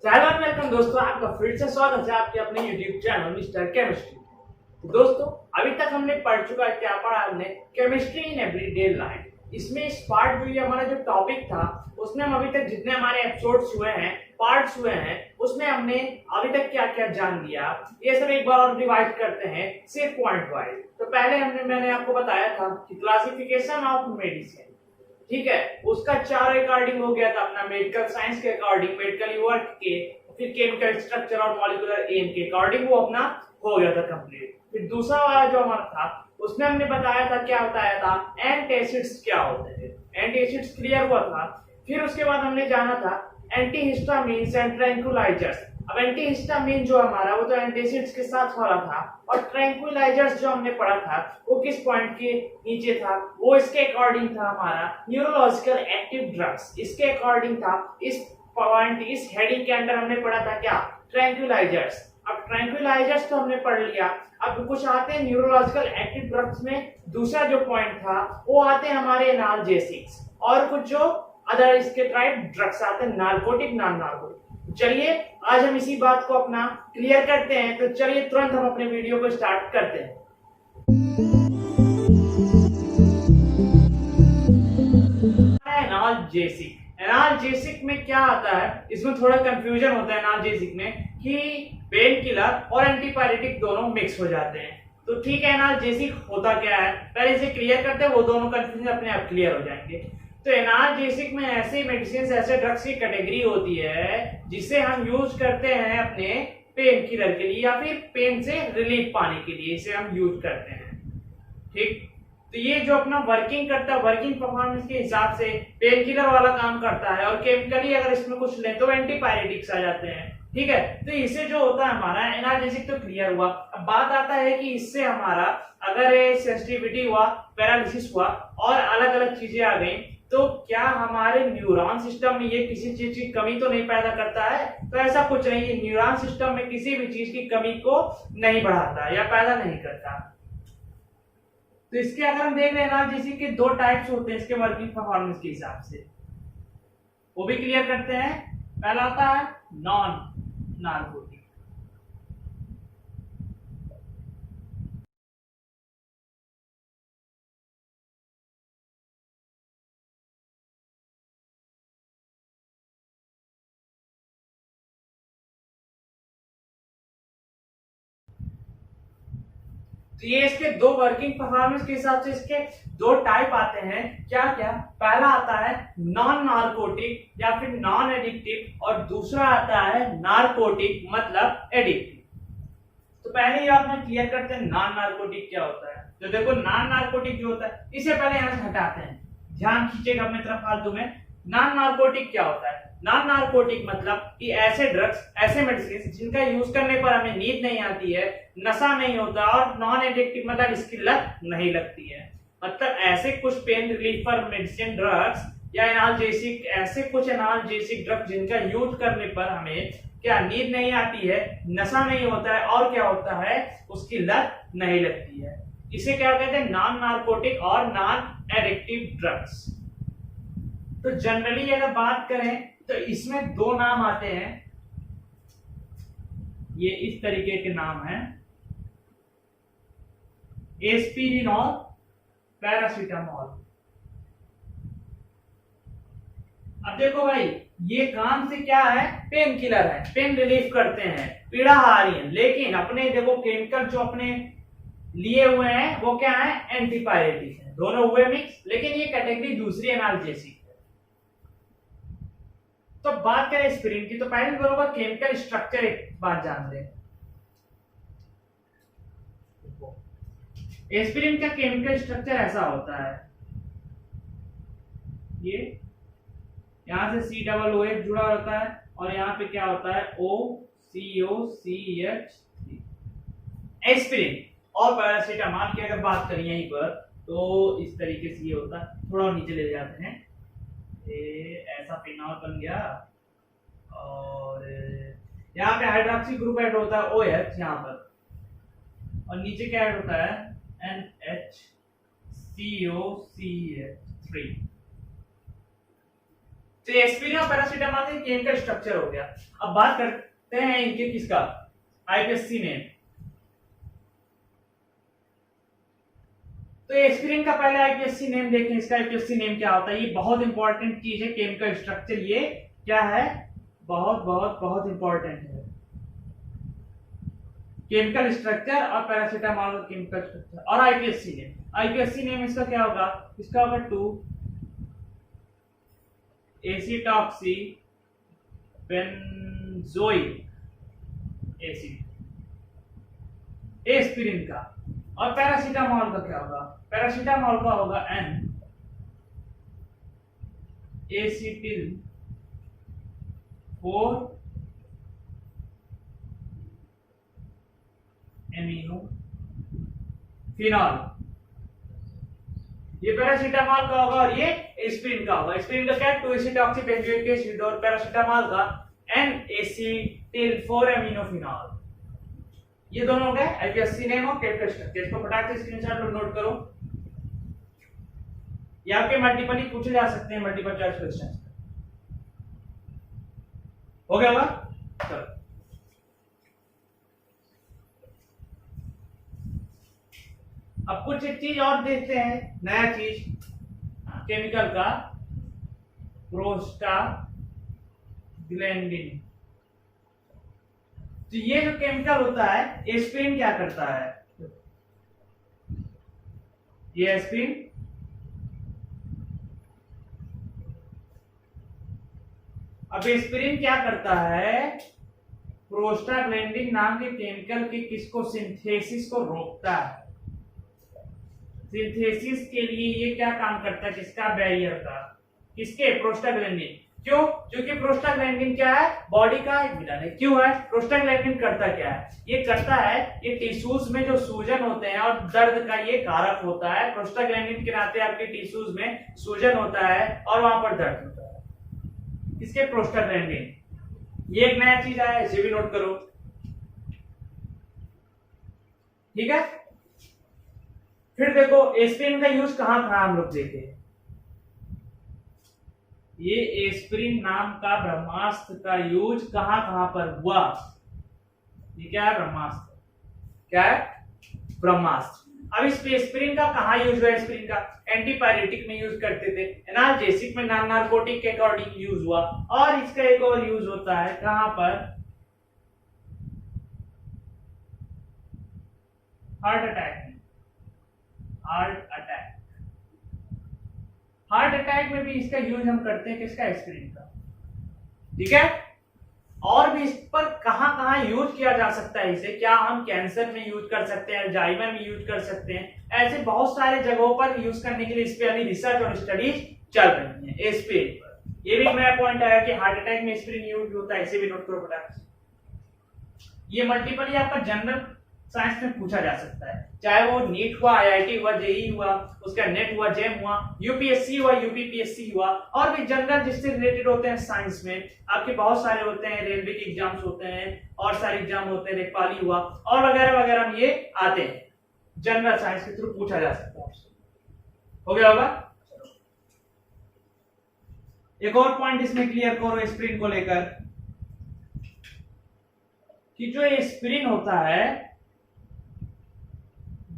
तो hello and welcome दोस्तों, आपका फिर से स्वागत है आपके अपने YouTube चैनल मिस्टर केमिस्ट्री। दोस्तों, अभी तक हमने पढ़ चुका है, क्या पढ़ा हमने? Chemistry in everyday life. इसमें इस पार्ट जो ये हमारा जो टॉपिक था, उसमें हम अभी तक जितने हमारे एपिसोड्स हुए हैं, पार्ट्स हुए हैं, उसमें हमने अभी तक क्या क्या जान लिया, ये सब एक बार और रिवाइज करते हैं सिर्फ पॉइंट वाइज। तो पहले मैंने आपको बताया था कि क्लासिफिकेशन ऑफ मेडिसिन, ठीक है, उसका 4 अकॉर्डिंग हो गया था अपना मेडिकल साइंस के अकॉर्डिंग, मेडिकल वर्क के, फिर केमिकल स्ट्रक्चर और मॉलिक्यूलर एम के अकॉर्डिंग वो अपना हो गया था कंप्लीट। फिर दूसरा वाला जो हमारा था, उसमें हमने बताया था, क्या बताया था, एंटासिड्स क्या होते हैं, एंटासिड्स क्लियर हुआ था। फिर उसके बाद हमने जाना था एंटीहिस्टामिन्स एंड ट्रैंक्विलाइजर्स। अब एंटीहिस्टामिन जो हमारा वो तो एंटासिड्स के साथ वाला था, और ट्रैंक्विलाइजर्स जो हमने पढ़ा था वो किस पॉइंट के नीचे था, वो इसके अकॉर्डिंग था हमारा न्यूरोलॉजिकल एक्टिव ड्रग्स, इसके अकॉर्डिंग था। इस पॉइंट, इस हेडिंग के अंदर हमने पढ़ा था क्या, ट्रैंक्विलाइजर्स। अब ट्रैंक्विलाइजर्स तो हमने पढ़ लिया, अब कुछ आते हैं न्यूरोलॉजिकल एक्टिव ड्रग्स में। दूसरा जो पॉइंट था वो आते हैं हमारे एनाल्जेसिक्स, और कुछ जो अदर इसके टाइप ड्रग्स आते हैं, नार्कोटिक, नॉन नार्कोटिक। चलिए आज हम इसी बात को अपना क्लियर करते हैं। तो चलिए तुरंत हम अपने वीडियो को स्टार्ट करते हैं। एनाल्जेसिक, एनाल्जेसिक में क्या आता है, इसमें थोड़ा कंफ्यूजन होता है एनाल्जेसिक में कि पेन किलर और एंटीपायरेटिक दोनों मिक्स हो जाते हैं। तो ठीक है, एनाल्जेसिक होता क्या है, पहले इसे क्लियर करते हैं, वो दोनों कंफ्यूजन अपने आप क्लियर हो जाएंगे। तो एनाल्जेसिक में ऐसे मेडिसिन, ऐसे ड्रग्स की कैटेगरी होती है जिसे हम यूज करते हैं अपने पेन किलर के लिए या फिर पेन से रिलीफ पाने के लिए, इसे हम यूज करते हैं। ठीक, तो ये जो अपना वर्किंग करता है, वर्किंग परफॉर्मेंस के हिसाब से पेन किलर वाला काम करता है, और केमिकली अगर इसमें कुछ ले तो एंटीपायरेटिक्स आ जाते हैं। ठीक है, तो इससे जो होता है हमारा एनाल्जेसिक तो क्लियर हुआ। अब बात आता है कि इससे हमारा अगर सेंसिटिविटी हुआ, पैरालिसिस हुआ और अलग अलग चीजें आ गई, तो क्या हमारे न्यूरॉन सिस्टम में ये किसी चीज की कमी तो नहीं पैदा करता है? तो ऐसा कुछ नहीं है, न्यूरॉन सिस्टम में किसी भी चीज की कमी को नहीं बढ़ाता या पैदा नहीं करता। तो इसके अगर हम देख रहे हैं एनाल्जेसिक के 2 टाइप्स होते हैं इसके वर्किंग परफॉर्मेंस के हिसाब से, वो भी क्लियर करते हैं। पहला आता है नॉन नार्कोटिक। तो ये इसके 2 वर्किंग परफॉर्मेंस के हिसाब से इसके 2 टाइप आते हैं। क्या क्या? पहला आता है नॉन नार्कोटिक या फिर नॉन एडिक्टिव, और दूसरा आता है नार्कोटिक मतलब एडिक्टिव। तो पहले ये आपने क्लियर करते हैं नॉन नार्कोटिक क्या होता है। तो देखो, नॉन नार्कोटिक जो होता है, इसे पहले यहां से हटाते हैं, ध्यान खींचेगा अपनी तरफ फालतू में। नॉन नार्कोटिक क्या होता है? नॉन नार्कोटिक मतलब कि ऐसे ड्रग्स, ऐसे मेडिसिन जिनका यूज करने पर हमें नींद नहीं आती है, नशा नहीं होता, और नॉन एडिक्टिव मतलब इसकी लत नहीं लगती है। मतलब ऐसे कुछ पेन रिलीफर मेडिसिन ड्रग्स या एनाल्जेसिक, ऐसे कुछ एनाल्जेसिक ड्रग्स जिनका यूज करने पर हमें क्या नींद नहीं आती है, नशा नहीं होता है, और क्या होता है, उसकी लत नहीं लगती है। इसे क्या कहते हैं? नॉन नार्कोटिक और नॉन एडिक्टिव ड्रग्स। तो जनरली अगर बात करें तो इसमें 2 नाम आते हैं, ये इस तरीके के नाम हैं, एस्पिरिनॉल, पैरासीटामोल। अब देखो भाई, ये काम से क्या है, पेन किलर है, पेन रिलीफ करते हैं, पीड़ाहारी है, लेकिन अपने देखो केमिकल जो अपने लिए हुए हैं वो क्या है, एंटीपायरेटिक है, दोनों हुए मिक्स, लेकिन ये कैटेगरी दूसरी एनाल्जेसिक है। तो बात करें एस्पिरिन की, तो पहले बरोबर केमिकल स्ट्रक्चर एक बात जान लें। एस्पिरिन का केमिकल स्ट्रक्चर ऐसा होता है, ये यहां से COOH जुड़ा होता है, और यहाँ पे क्या होता है, OCOCH3। एस्पिरिन और पैरासीटामोल की अगर बात करें यहीं पर, तो इस तरीके से ये होता है। थोड़ा नीचे ले जाते हैं, ऐसा फिनॉल बन गया, और यहाँ पे हाइड्रोक्सी ग्रुप ऐड होता है OH यहाँ पर, और नीचे क्या ऐड होता है, NHCOCH3। तो एस्पिरिन और पैरासीटामोल के केमिकल स्ट्रक्चर हो गया। अब बात करते हैं इनके किसका, आईपीएससी नेम। तो एस्पिरिन का पहले आईपीएससी नेम देखें, इसका आईपीएससी नेम क्या होता है। ये बहुत इंपॉर्टेंट चीज है, केमिकल स्ट्रक्चर ये क्या है, बहुत बहुत बहुत इंपॉर्टेंट है। केमिकल स्ट्रक्चर और पैरासीटामोल का केमिकल स्ट्रक्चर और आईपीएससी नेम। आईपीएससी नेम इसका क्या होगा, इसका होगा 2 एसिटॉक्सी बेंजोइक एसिड एस्पिरिन का। और पैरासीटामोल का क्या होगा, पैरासीटामोल का होगा N एसिटिल 4 एमिनो फिनॉल। ये पैरासीटामोल का होगा और ये एस्पिरिन का होगा। एस्पिरिन का क्या है, 2 एसिटॉक्सी बेंजोइक एसिड और पैरासीटामोल का N एसिटिल 4 एमिनो फिनॉल। ये दोनों हो गए आईपीएससी नेम और केमिकल स्ट्रक्चर। इसको फटाक से स्क्रीनशॉट लो, नोट करो। ये आपके मल्टीपल ही पूछे जा सकते हैं, मल्टीपल चॉइस क्वेश्चन। हो गया होगा, चलो अब कुछ एक चीज और देखते हैं, नया चीज केमिकल का, प्रोस्टाग्लैंडिन। तो ये जो केमिकल होता है, एस्पिरिन क्या करता है, ये एस्पिरिन अब एस्पिरिन क्या करता है, प्रोस्टाग्लैंडिन नाम के केमिकल के किसको, सिंथेसिस को रोकता है। सिंथेसिस के लिए ये क्या काम करता है, किसका, बैरियर का, किसके, प्रोस्टाग्लैंडिन। क्यों, क्योंकि प्रोस्टाग्लैंडिन क्या है, बॉडी का एक विटामिन है। क्यों है, प्रोस्टाग्लैंडिन करता क्या है, ये करता है, ये टिश्यूज में जो सूजन होते हैं और दर्द का ये कारक होता है। प्रोस्टाग्लैंडिन के नाते आपके टिश्यूज में सूजन होता है और वहां पर दर्द होता है, इसके प्रोस्टाग्लैंडिन। ये एक नया चीज आया, इसे भी नोट करो, ठीक है। फिर देखो एस्पिरिन का यूज कहां कहां हम लोग देखे, ये एस्पिरिन नाम का ब्रह्मास्त्र का यूज कहां कहां पर हुआ। ये क्या है, ब्रह्मास्त्र, क्या है, ब्रह्मास्त्र। अब इस एस्पिरिन का कहां यूज हुआ, एस्पिरिन का एंटीपायरेटिक में यूज करते थे, एनाल्जेसिक में, नार्कोटिक के अकॉर्डिंग यूज हुआ। और इसका एक और यूज होता है कहां पर, हार्ट अटैक में। हार्ट अटैक में भी इसका यूज हम करते हैं, किसका, एस्पिरिन का, ठीक है। और भी इस पर कहां कहां यूज किया जा सकता है इसे, क्या हम कैंसर में यूज कर सकते हैं, अल्जाइमर में यूज कर सकते हैं, ऐसे बहुत सारे जगहों पर यूज करने के लिए इस पे अभी रिसर्च और स्टडीज चल रही है एस्पिरिन पर। ये भी नया पॉइंट आया कि हार्ट अटैक में एस्पिरिन यूज होता है, इसे भी नोट करो फटाफट। ये मल्टीपल आपका जनरल साइंस में पूछा जा सकता है, चाहे वो नीट हुआ, आईआईटी हुआ, जेईई हुआ, उसका नेट हुआ, जेम हुआ, यूपीएससी हुआ, यूपीपीएससी हुआ, और भी जनरल जिससे रिलेटेड होते हैं साइंस में आपके बहुत सारे होते हैं, रेलवे के एग्जाम्स होते हैं और सारे एग्जाम होते हैं, नेपाली हुआ और वगैरह वगैरह में ये आते हैं, जनरल साइंस के थ्रू पूछा जा सकता है आपसे। हो गया होगा। एक और पॉइंट इसमें क्लियर करो एस्पिरिन को लेकर, कि जो एस्पिरिन होता है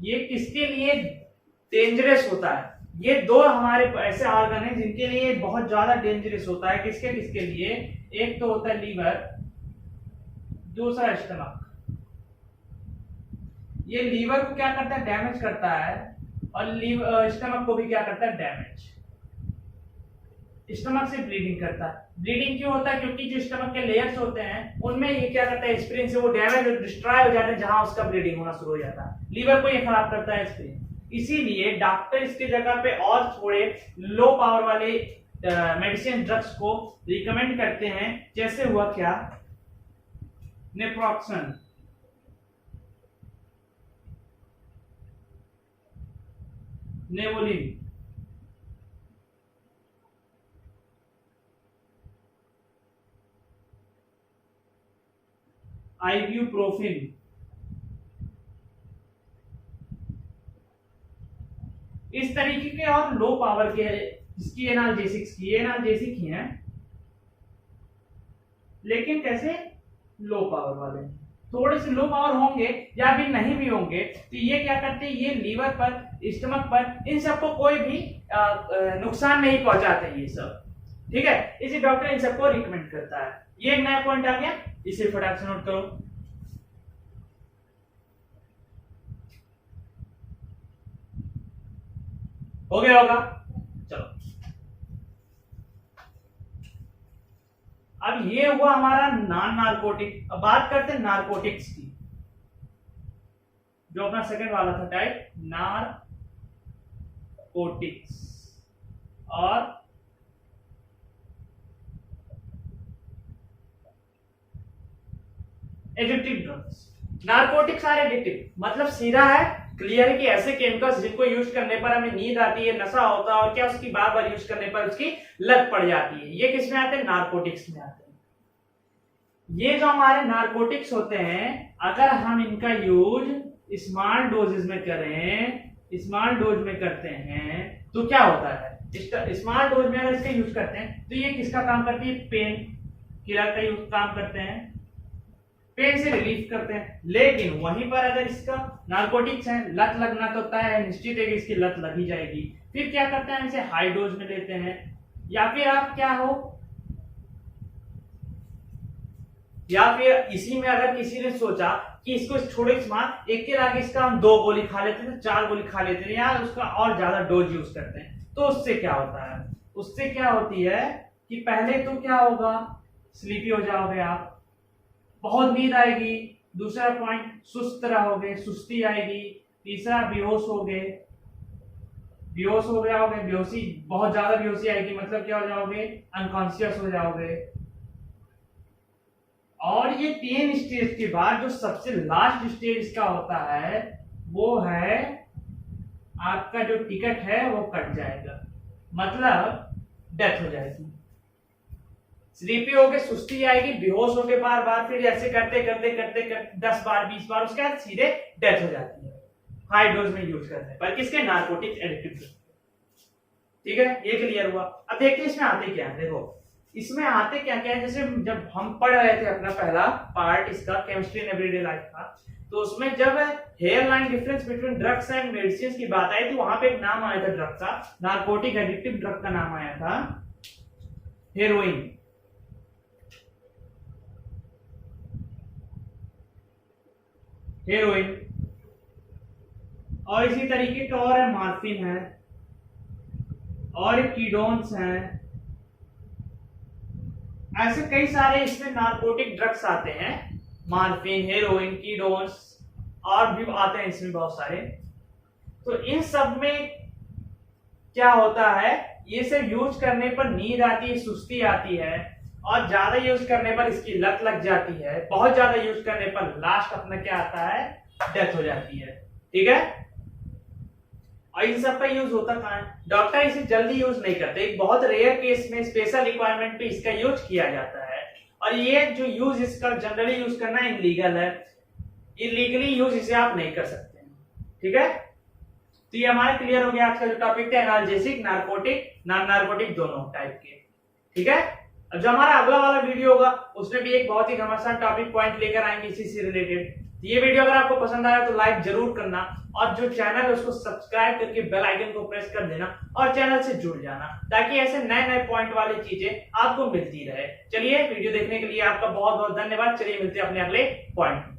ये किसके लिए डेंजरस होता है। ये दो हमारे ऐसे ऑर्गन हैं जिनके लिए बहुत ज्यादा डेंजरस होता है। किसके किसके लिए, एक तो होता है लीवर, दूसरा स्टमक। ये लीवर को क्या करता है, डैमेज करता है, और लीवर स्टमक को भी क्या करता है, डैमेज। स्टमक से ब्लीडिंग करता है। ब्लीडिंग क्यों होता है, क्योंकि जो स्टमक के लेयर्स होते हैं उनमें ये क्या करता है, एस्पिरिन से वो डैमेज और डिस्ट्रॉय हो जाते हैं, जहां उसका ब्लीडिंग होना शुरू हो जाता है। लीवर को ये खराब करता है एस्पिरिन, इसीलिए डॉक्टर इसके जगह पे और थोड़े लो पावर वाले मेडिसिन ड्रग्स को रिकमेंड करते हैं, जैसे हुआ क्या, नेप्रोक्सन, नेवोलिन, आइब्यूप्रोफिन, इस तरीके के और लो पावर के जिसकी एनाल्जेसिक्स की, एनाल्जेसिक ही है, लेकिन कैसे, लो पावर वाले। थोड़े से लो पावर होंगे या फिर नहीं भी होंगे तो ये क्या करते हैं, ये लीवर पर, स्टमक पर, इन सबको कोई भी नुकसान नहीं पहुंचाते ये सब। ठीक है, इसे डॉक्टर इन सबको रिकमेंड करता है। ये एक नया पॉइंट आ गया, इसे फटाक से नोट करो। हो गया होगा, चलो। अब ये हुआ हमारा नॉन नार्कोटिक। अब बात करते हैं नार्कोटिक्स की, जो अपना सेकंड वाला था टाइप, नार्कोटिक्स और addictive drugs. Narcotics are addictive, मतलब सीधा है, क्लियर है कि ऐसे केमिकल्स जिनको यूज करने पर हमें नींद आती है, नशा होता है, और क्या उसकी बार बार यूज करने पर उसकी लत पड़ जाती है। ये किस में आते हैं, नार्कोटिक्स में आते हैं। ये जो हमारे नार्कोटिक्स होते हैं, अगर हम इनका यूज स्मॉल डोजेज में करें, स्मॉल डोज में करते हैं, तो क्या होता है, स्मॉल डोज में अगर इसका यूज करते हैं तो ये किसका काम करती है, पेन किलर का यूज काम करते हैं, पेन से रिलीफ करते हैं। लेकिन वहीं पर अगर इसका नार्कोटिक्स है, लत लगना तो तय है, निश्चित है कि इसकी लत लगी जाएगी। फिर क्या करते हैं, इसे हाई डोज में लेते हैं, या फिर आप क्या हो, या फिर इसी में अगर किसी ने सोचा कि इसको छोड़ो, एक के आगे इसका हम 2 गोली खा लेते हैं, 4 गोली खा लेते हैं, या उसका और ज्यादा डोज यूज करते हैं, तो उससे क्या होता है, उससे क्या होती है कि पहले तो क्या होगा, स्लीपी हो जाओगे आप, बहुत नींद आएगी। दूसरा पॉइंट, सुस्त रहोगे, सुस्ती आएगी। तीसरा, बेहोश हो गए, बेहोश हो गया होगे, बेहोशी, बहुत ज्यादा बेहोशी आएगी, मतलब क्या हो जाओगे, अनकॉन्शियस हो जाओगे। और ये 3 स्टेज के बाद जो सबसे लास्ट स्टेज इसका होता है, वो है आपका जो टिकट है वो कट जाएगा, मतलब डेथ हो जाएगी। स्लीपी हो गए, सुस्ती आएगी, बेहोश हो गए बार बार, फिर ऐसे करते करते करते करते 10 बार 20 बार, उसके बाद सीधे डेथ हो जाती है हाई डोज में यूज करने पर, किसके, नार्कोटिक एडिक्टिव। ठीक है, ये क्लियर हुआ। अब देखते हैं इसमें आते क्या है। देखो इसमें आते क्या क्या है, जैसे जब हम पढ़ रहे थे अपना पहला पार्ट इसका केमिस्ट्री इन एवरीडे लाइफ का, तो उसमें जब hair line difference between drugs and medicine की बात आई थी, वहां पे एक नाम आया था ड्रग का, नार्कोटिक एडिक्टिव ड्रग का नाम आया था हेरोइन। हेरोइन, और इसी तरीके का और है, मॉर्फिन है, और कीडोन्स हैं। ऐसे कई सारे इसमें नार्कोटिक ड्रग्स आते हैं, मॉर्फिन, हेरोइन, कीडोन्स, और भी आते हैं इसमें बहुत सारे। तो इन सब में क्या होता है, ये सब यूज करने पर नींद आती है, सुस्ती आती है, और ज्यादा यूज करने पर इसकी लत लग जाती है, बहुत ज्यादा यूज करने पर लास्ट अपना क्या आता है, डेथ हो जाती है। ठीक है, और इन सब का यूज होता कहां है, डॉक्टर इसे जल्दी यूज नहीं करते, एक बहुत रेयर केस में स्पेशल रिक्वायरमेंट पे इसका यूज किया जाता है। और ये जो यूज इसका जनरली यूज करना इलीगल है, इलीगली यूज इसे आप नहीं कर सकते। ठीक है, तो ये हमारा क्लियर हो गया आज का जो टॉपिक था, एनाल्जेसिक, नार्कोटिक, नॉन नार्कोटिक दोनों टाइप के। ठीक है, अब जो हमारा अगला वाला वीडियो होगा उसमें भी एक बहुत ही घमासान टॉपिक पॉइंट लेकर आएंगे इसी से रिलेटेड। ये वीडियो अगर आपको पसंद आया तो लाइक जरूर करना, और जो चैनल है उसको सब्सक्राइब करके बेल आइकन को प्रेस कर देना, और चैनल से जुड़ जाना, ताकि ऐसे नए नए पॉइंट वाली चीजें आपको मिलती रहे। चलिए, वीडियो देखने के लिए आपका बहुत बहुत धन्यवाद। चलिए मिलते हैं अपने अगले पॉइंट।